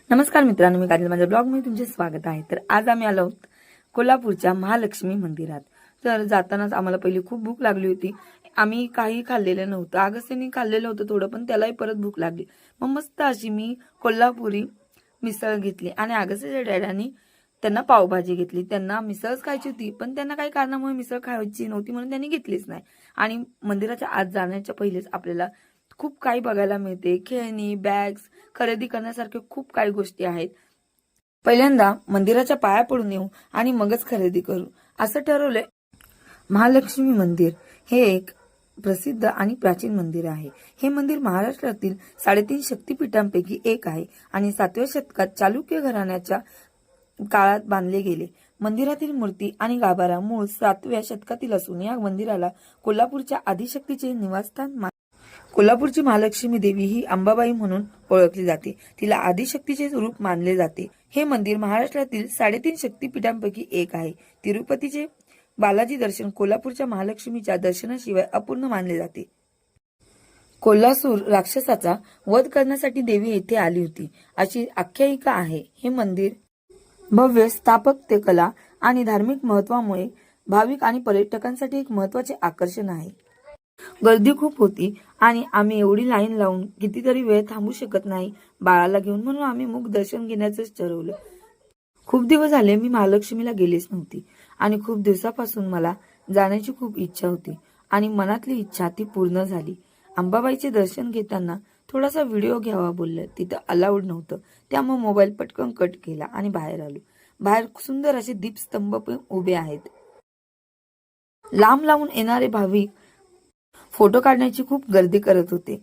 नमस्कार मित्रांनो, मी काजल, माझ्या ब्लॉगमध्ये तुमचे स्वागत आहे। तर आज आम्ही आलो आहोत कोल्हापूरच्या महालक्ष्मी मंदिरात। तर जातानाच आम्हाला पहिली खूप भूक लागली होती। आम्ही काही खाल्लेलं नव्हतं, अगस्त्यानी खाल्लेलं होतं थोडं, पण त्यालाही परत भूक लागली। मग मस्त अशी मी कोल्हापुरी मिसळ घेतली आणि अगस्त्याच्या डॅडांनी त्यांना पावभाजी घेतली। त्यांना मिसळच खायची होती, पण त्यांना काही कारणामुळे मिसळ खायची नव्हती म्हणून त्यांनी घेतलीच नाही। आणि मंदिराच्या आत जाण्याच्या पहिलेच आपल्याला खूप काही बघायला मिळते, खेळणी, बॅग्स, खरेदी करण्यासारखे खूप काही गोष्टी आहेत। पहिल्यांदा मंदिराच्या पाया पडून येऊ आणि मगच खरेदी करू असं ठरवलंय। महालक्ष्मी मंदिर हे एक प्रसिद्ध आणि प्राचीन मंदिर आहे। हे मंदिर महाराष्ट्रातील 3.5 शक्तिपीठांपैकी एक आहे आणि 7व्या शतकात चालुक्य घराण्याच्या काळात बांधले गेले। मंदिरातील मूर्ती आणि गाभारा मूळ 7व्या शतकातील असून या मंदिराला कोल्हापूरच्या आदिशक्तीचे निवासस्थान कोल्हापूरची महालक्ष्मी देवी ही अंबाबाई म्हणून ओळखली जाते। तिला आदिशक्तीचे रूप मानले जाते। हे मंदिर महाराष्ट्रातील 3.5 शक्तिपीठांपैकी एक आहे। तिरुपतीचे बालाजी दर्शन कोल्हापूरच्या महालक्ष्मीच्या दर्शनाशिवाय अपूर्ण मानले जाते। कोल्हासूर राक्षसाचा वध करण्यासाठी देवी येथे आली होती अशी आख्यायिका आहे। हे मंदिर भव्य स्थापत्यकला आणि धार्मिक महत्त्वामुळे भाविक आणि पर्यटकांसाठी एक महत्त्वाचे आकर्षण आहे। गर्दी खूप होती आणि आम्ही एवढी लाईन लावून कितीतरी वेळ थांबू शकत नाही बाळाला घेऊन, म्हणून आम्ही मुख दर्शन घेण्याचंच ठरवलं। खूप दिवस झाले मी महालक्ष्मीला गेलेच नव्हती आणि खूप दिवसापासून मला जाण्याची खूप इच्छा होती आणि मनातली इच्छा ती पूर्ण झाली। अंबाबाईचे दर्शन घेताना थोडासा व्हिडिओ घ्यावा बोललं, तिथं अलाउड नव्हतं, त्यामुळे मोबाईल पटकन कट केला आणि बाहेर आलो। बाहेर सुंदर असे दीपस्तंभ पण उभे आहेत। लांब लांबून येणारे भाविक फोटो काढण्याची खूप गर्दी करत होते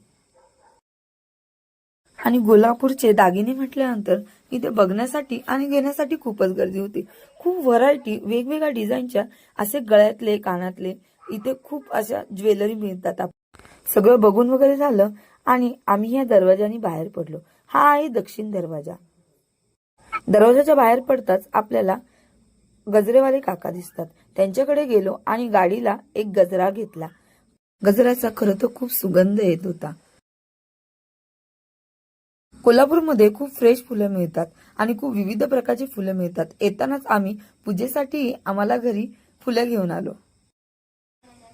आणि कोल्हापूरचे दागिने म्हटल्यानंतर इथे बघण्यासाठी आणि घेण्यासाठी खूपच गर्दी होती। खूप व्हरायटी, वेगवेगळ्या डिझाईनच्या असे गळ्यातले, कानातले, इथे खूप अशा ज्वेलरी मिळतात। सगळं बघून वगैरे झालं आणि आम्ही या दरवाजाने बाहेर पडलो। हा आहे दक्षिण दरवाजा। दरवाजाच्या बाहेर पडताच आपल्याला गजरेवाले काका दिसतात, त्यांच्याकडे गेलो आणि गाडीला एक गजरा घेतला। गजराचा खरं तर खूप सुगंध येत होता। कोल्हापूरमध्ये खूप फ्रेश फुलं मिळतात आणि खूप विविध प्रकारची फुलं मिळतात। येतानाच आम्ही पूजेसाठी आम्हाला घरी फुलं घेऊन आलो।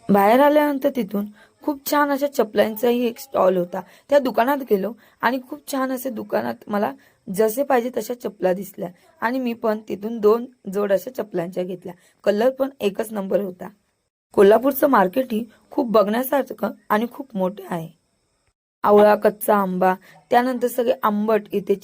बाहेर आल्यानंतर तिथून खूप छान अशा चपलांचाही एक स्टॉल होता। त्या दुकानात गेलो आणि खूप छान असे दुकानात मला जसे पाहिजे तशा चपला दिसल्या आणि मी पण तिथून 2 जोड अशा चपलांच्या घेतल्या। कलर पण एकच नंबर होता। कोल्हापूरचं मार्केट ही खूप बघण्यासारखं आणि खूप मोठे आहे। आवळा, कच्चा आंबा, त्यानंतर सगळे आंबट इथे